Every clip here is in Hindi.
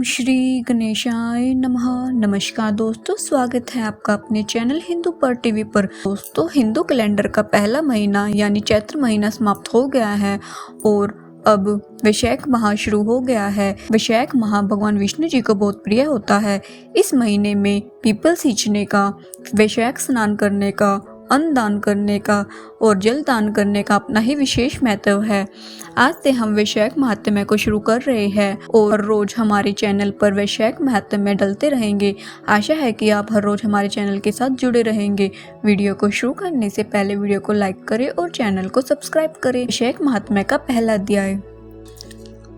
श्री गणेशाय नमः। नमस्कार दोस्तों, स्वागत है आपका अपने चैनल हिंदू पर टीवी पर। दोस्तों, हिंदू कैलेंडर का पहला महीना यानी चैत्र महीना समाप्त हो गया है और अब वैशाख माह शुरू हो गया है। वैशाख माह भगवान विष्णु जी को बहुत प्रिय होता है। इस महीने में पीपल सींचने का, वैशाख स्नान करने का, अन्न दान करने का और जल दान करने का अपना ही विशेष महत्व है। आज से हम वैशाख महात्म्य को शुरू कर रहे हैं और रोज हमारे चैनल पर वैशाख महात्म्य डलते रहेंगे। आशा है कि आप हर रोज हमारे चैनल के साथ जुड़े रहेंगे। वीडियो को शुरू करने से पहले वीडियो को लाइक करें और चैनल को सब्सक्राइब करें। वैशाख महात्म्य का पहला अध्याय।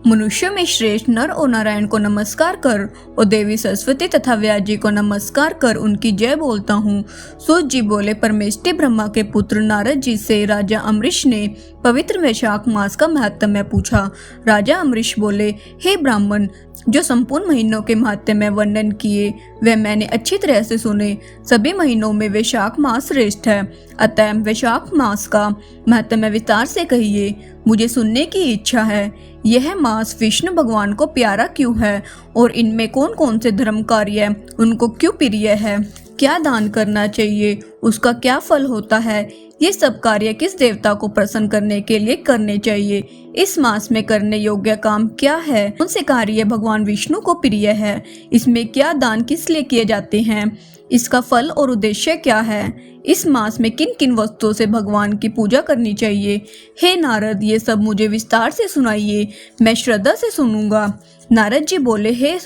मनुष्य में श्रेष्ठ नर और नारायण को नमस्कार कर और देवी सरस्वती तथा व्यास जी को नमस्कार कर उनकी जय बोलता हूँ। सूत जी बोले, परमेष्टि ब्रह्मा के पुत्र नारद जी से राजा अम्बरीश ने पवित्र वैशाख मास का महात्म्य पूछा। राजा अम्बरीश बोले, हे ब्राह्मण, जो संपूर्ण महीनों के महात्म्य वर्णन किए वह मैंने अच्छी तरह से सुने। सभी महीनों में वैशाख मास श्रेष्ठ है, अतः वैशाख मास का महात्म्य विस्तार से कहिए, मुझे सुनने की इच्छा है। यह मास विष्णु भगवान को प्यारा क्यों है और इनमें कौन कौन से धर्म कार्य उनको क्यों प्रिय है? क्या दान करना चाहिए, उसका क्या फल होता है? ये सब कार्य किस देवता को प्रसन्न करने के लिए करने चाहिए? इस मास में करने योग्य काम क्या है? कौन से कार्य भगवान विष्णु को प्रिय है? इसमें क्या दान किस लिए किए जाते हैं? इसका फल और उद्देश्य क्या है? इस मास में किन किन वस्तुओं से भगवान की पूजा करनी चाहिए? हे नारद, ये सब मुझे विस्तार से सुनाइए, मैं श्रद्धा से सुनूंगा। नारद जी बोले, हे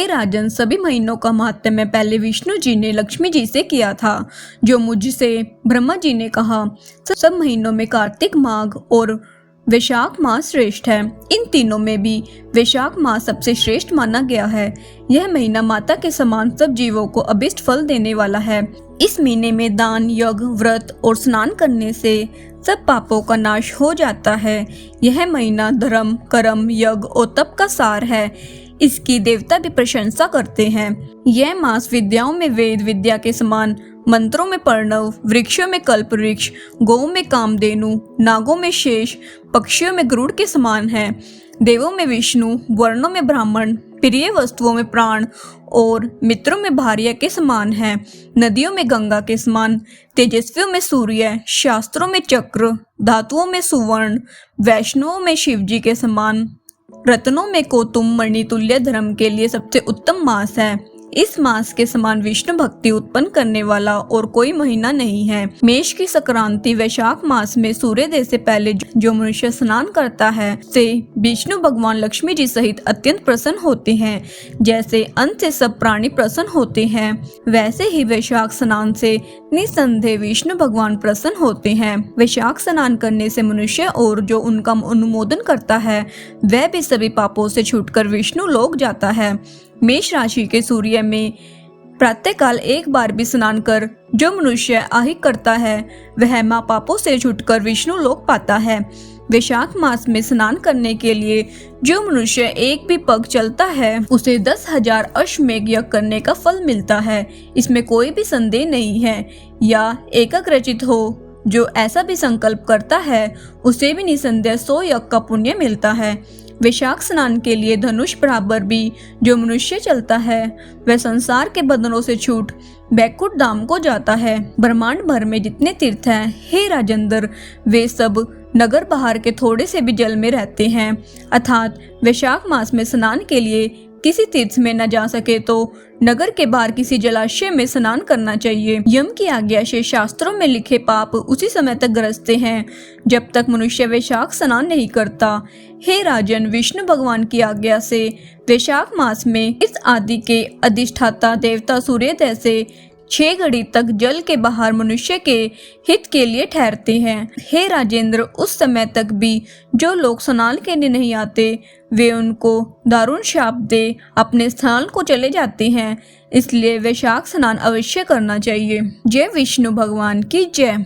राजन, सभी महीनों का महात्म्य पहले विष्णु जी ने लक्ष्मी जी से किया था, जो मुझसे ब्रह्मा जी ने कहा। सब महीनों में कार्तिक माघ और वैशाख मास श्रेष्ठ है। इन तीनों में भी वैशाख मास सबसे श्रेष्ठ माना गया है। यह महीना माता के समान सब जीवों को अभिष्ट फल देने वाला है। इस महीने में दान, यज्ञ, व्रत और स्नान करने से सब पापों का नाश हो जाता है। यह महीना धर्म, कर्म, यज्ञ और तप का सार है। इसकी देवता भी प्रशंसा करते हैं। यह मास विद्याओं में वेद विद्या के समान, मंत्रों में प्रणव, वृक्षों में कल्प वृक्ष, गौ में कामधेनु, नागों में शेष, पक्षियों में गरुड़ के समान है। देवों में विष्णु, वर्णों में ब्राह्मण, प्रिय वस्तुओं में प्राण और मित्रों में भार्या के समान है। नदियों में गंगा के समान, तेजस्वियों में सूर्य, शास्त्रों में चक्र, धातुओं में सुवर्ण, वैष्णवों में शिवजी के समान, रत्नों में कोतुम मणि तुल्य धर्म के लिए सबसे उत्तम मास है। इस मास के समान विष्णु भक्ति उत्पन्न करने वाला और कोई महीना नहीं है। मेष की संक्रांति वैशाख मास में सूर्योदय से पहले जो मनुष्य स्नान करता है से विष्णु भगवान लक्ष्मी जी सहित अत्यंत प्रसन्न होते हैं। जैसे अन्न से सब प्राणी प्रसन्न होते हैं, वैसे ही वैशाख स्नान से निसंदेह विष्णु भगवान प्रसन्न होते हैं। वैशाख स्नान करने से मनुष्य और जो उनका अनुमोदन करता है वह भी सभी पापों से छूटकर विष्णु लोक जाता है। मेष राशि के सूर्य में प्रातःकाल एक बार भी स्नान कर जो मनुष्य आहिक करता है वह मां पापों से छूटकर विष्णु लोक पाता है। वैशाख मास में स्नान करने के लिए जो मनुष्य एक भी पग चलता है उसे 10,000 अश्वमेध यज्ञ करने का फल मिलता है। इसमें कोई भी संदेह नहीं है। या एकाग्रचित हो जो ऐसा भी संकल्प करता है उसे भी निसंदेह 100 यज्ञ का पुण्य मिलता है। वैशाख स्नान के लिए धनुष बराबर भी जो मनुष्य चलता है वह संसार के बंधनों से छूट बैकुंठ धाम को जाता है। ब्रह्मांड भर में जितने तीर्थ हैं, हे राजेंद्र, वे सब नगर बाहर के थोड़े से भी जल में रहते हैं। अर्थात वैशाख मास में स्नान के लिए किसी तीर्थ में न जा सके तो नगर के बाहर किसी जलाशय में स्नान करना चाहिए। यम की आज्ञा से शास्त्रों में लिखे पाप उसी समय तक ग्रसते हैं जब तक मनुष्य वैशाख स्नान नहीं करता। हे राजन, विष्णु भगवान की आज्ञा से वैशाख मास में इस आदि के अधिष्ठाता देवता सूर्योदय से 6 घड़ी तक जल के बाहर मनुष्य के हित के लिए ठहरते हैं। हे राजेंद्र, उस समय तक भी जो लोग स्नान के लिए नहीं आते वे उनको दारुण शाप दे अपने स्थान को चले जाते हैं। इसलिए वैशाख स्नान अवश्य करना चाहिए। जय विष्णु भगवान की जय।